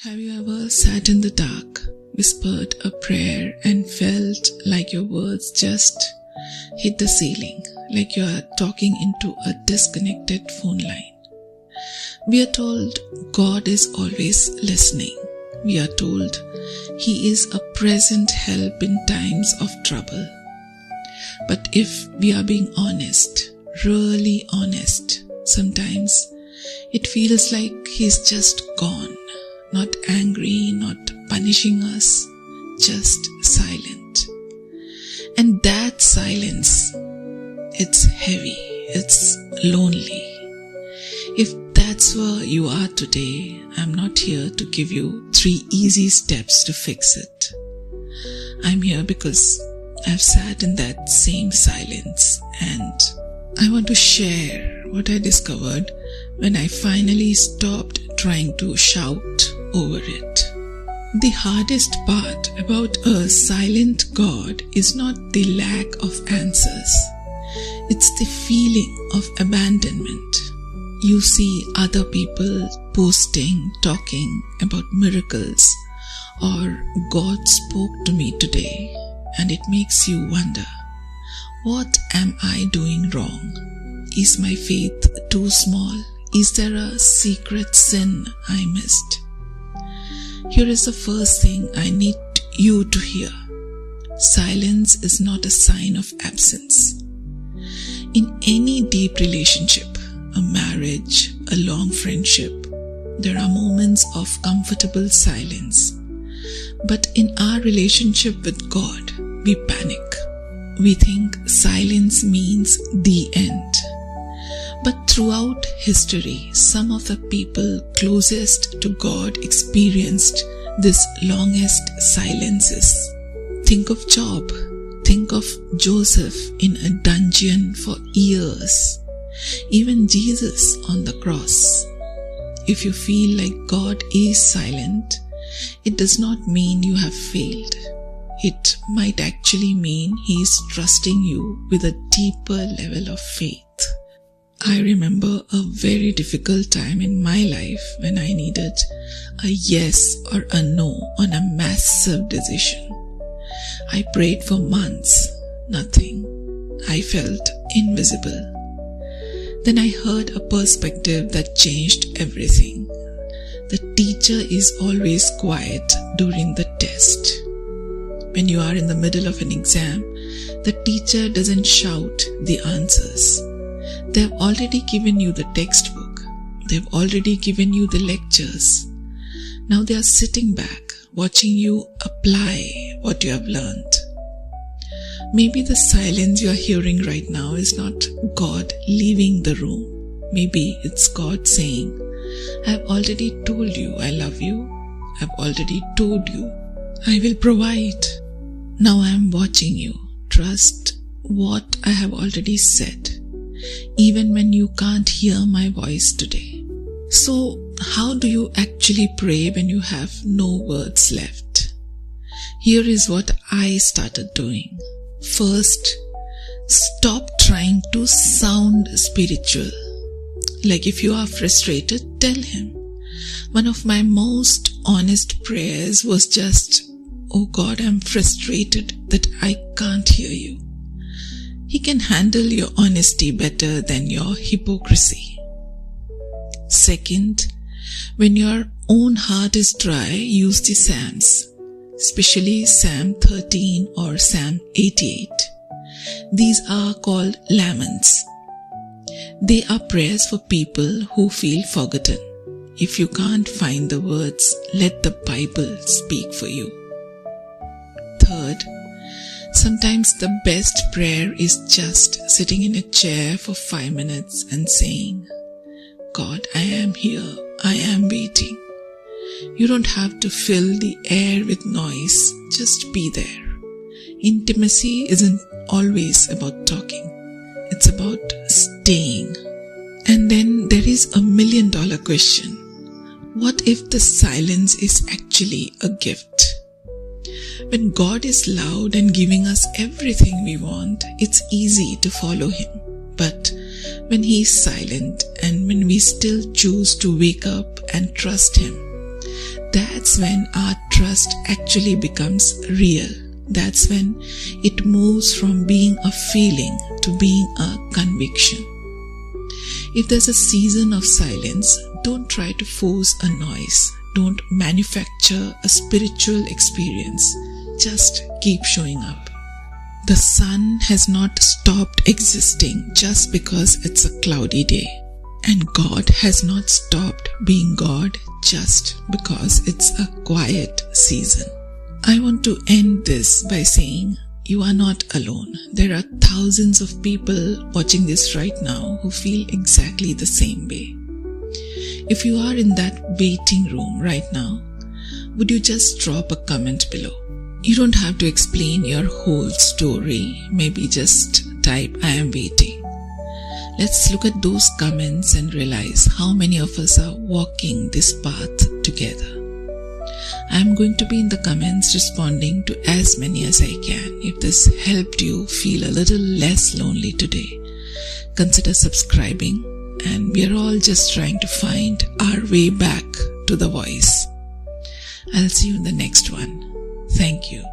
Have you ever sat in the dark, whispered a prayer and felt like your words just hit the ceiling, like you are talking into a disconnected phone line? We are told God is always listening. We are told He is a present help in times of trouble. But if we are being honest, really honest, sometimes it feels like He's just gone. Not angry, not punishing us, just silent. And that silence, it's heavy, it's lonely. If that's where you are today, I'm not here to give you 3 easy steps to fix it. I'm here because I've sat in that same silence and I want to share what I discovered when I finally stopped trying to shout over it. The hardest part about a silent God is not the lack of answers. It's the feeling of abandonment. You see other people posting, talking about miracles, or God spoke to me today, and it makes you wonder, what am I doing wrong? Is my faith too small? Is there a secret sin I missed? Here is the first thing I need you to hear. Silence is not a sign of absence. In any deep relationship, a marriage, a long friendship, there are moments of comfortable silence. But in our relationship with God, we panic. We think silence means the end. But throughout history, some of the people closest to God experienced this longest silences. Think of Job. Think of Joseph in a dungeon for years. Even Jesus on the cross. If you feel like God is silent, it does not mean you have failed. It might actually mean He is trusting you with a deeper level of faith. I remember a very difficult time in my life when I needed a yes or a no on a massive decision. I prayed for months, nothing. I felt invisible. Then I heard a perspective that changed everything. The teacher is always quiet during the test. When you are in the middle of an exam, the teacher doesn't shout the answers. They've already given you the textbook. They've already given you the lectures. Now they are sitting back, watching you apply what you have learned. Maybe the silence you are hearing right now is not God leaving the room. Maybe it's God saying, I've already told you I love you. I've already told you I will provide. Now I am watching you. Trust what I have already said, even when you can't hear my voice today. So, how do you actually pray when you have no words left? Here is what I started doing. First, stop trying to sound spiritual. Like if you are frustrated, tell Him. One of my most honest prayers was just, oh God, I'm frustrated that I can't hear you. He can handle your honesty better than your hypocrisy. Second, when your own heart is dry, use the Psalms, especially Psalm 13 or Psalm 88. These are called laments. They are prayers for people who feel forgotten. If you can't find the words, let the Bible speak for you. Third, sometimes the best prayer is just sitting in a chair for 5 minutes and saying, God, I am here. I am waiting. You don't have to fill the air with noise. Just be there. Intimacy isn't always about talking. It's about staying. And then there is $1 million question. What if the silence is actually a gift? When God is loud and giving us everything we want, it's easy to follow Him. But when He is silent and when we still choose to wake up and trust Him, that's when our trust actually becomes real. That's when it moves from being a feeling to being a conviction. If there's a season of silence, don't try to force a noise. Don't manufacture a spiritual experience. Just keep showing up. The sun has not stopped existing just because it's a cloudy day. And God has not stopped being God just because it's a quiet season. I want to end this by saying you are not alone. There are thousands of people watching this right now who feel exactly the same way. If you are in that waiting room right now, would you just drop a comment below? You don't have to explain your whole story. Maybe just type, "I am waiting." Let's look at those comments and realize how many of us are walking this path together. I'm going to be in the comments responding to as many as I can. If this helped you feel a little less lonely today, consider subscribing, and we are all just trying to find our way back to the voice. I'll see you in the next one. Thank you.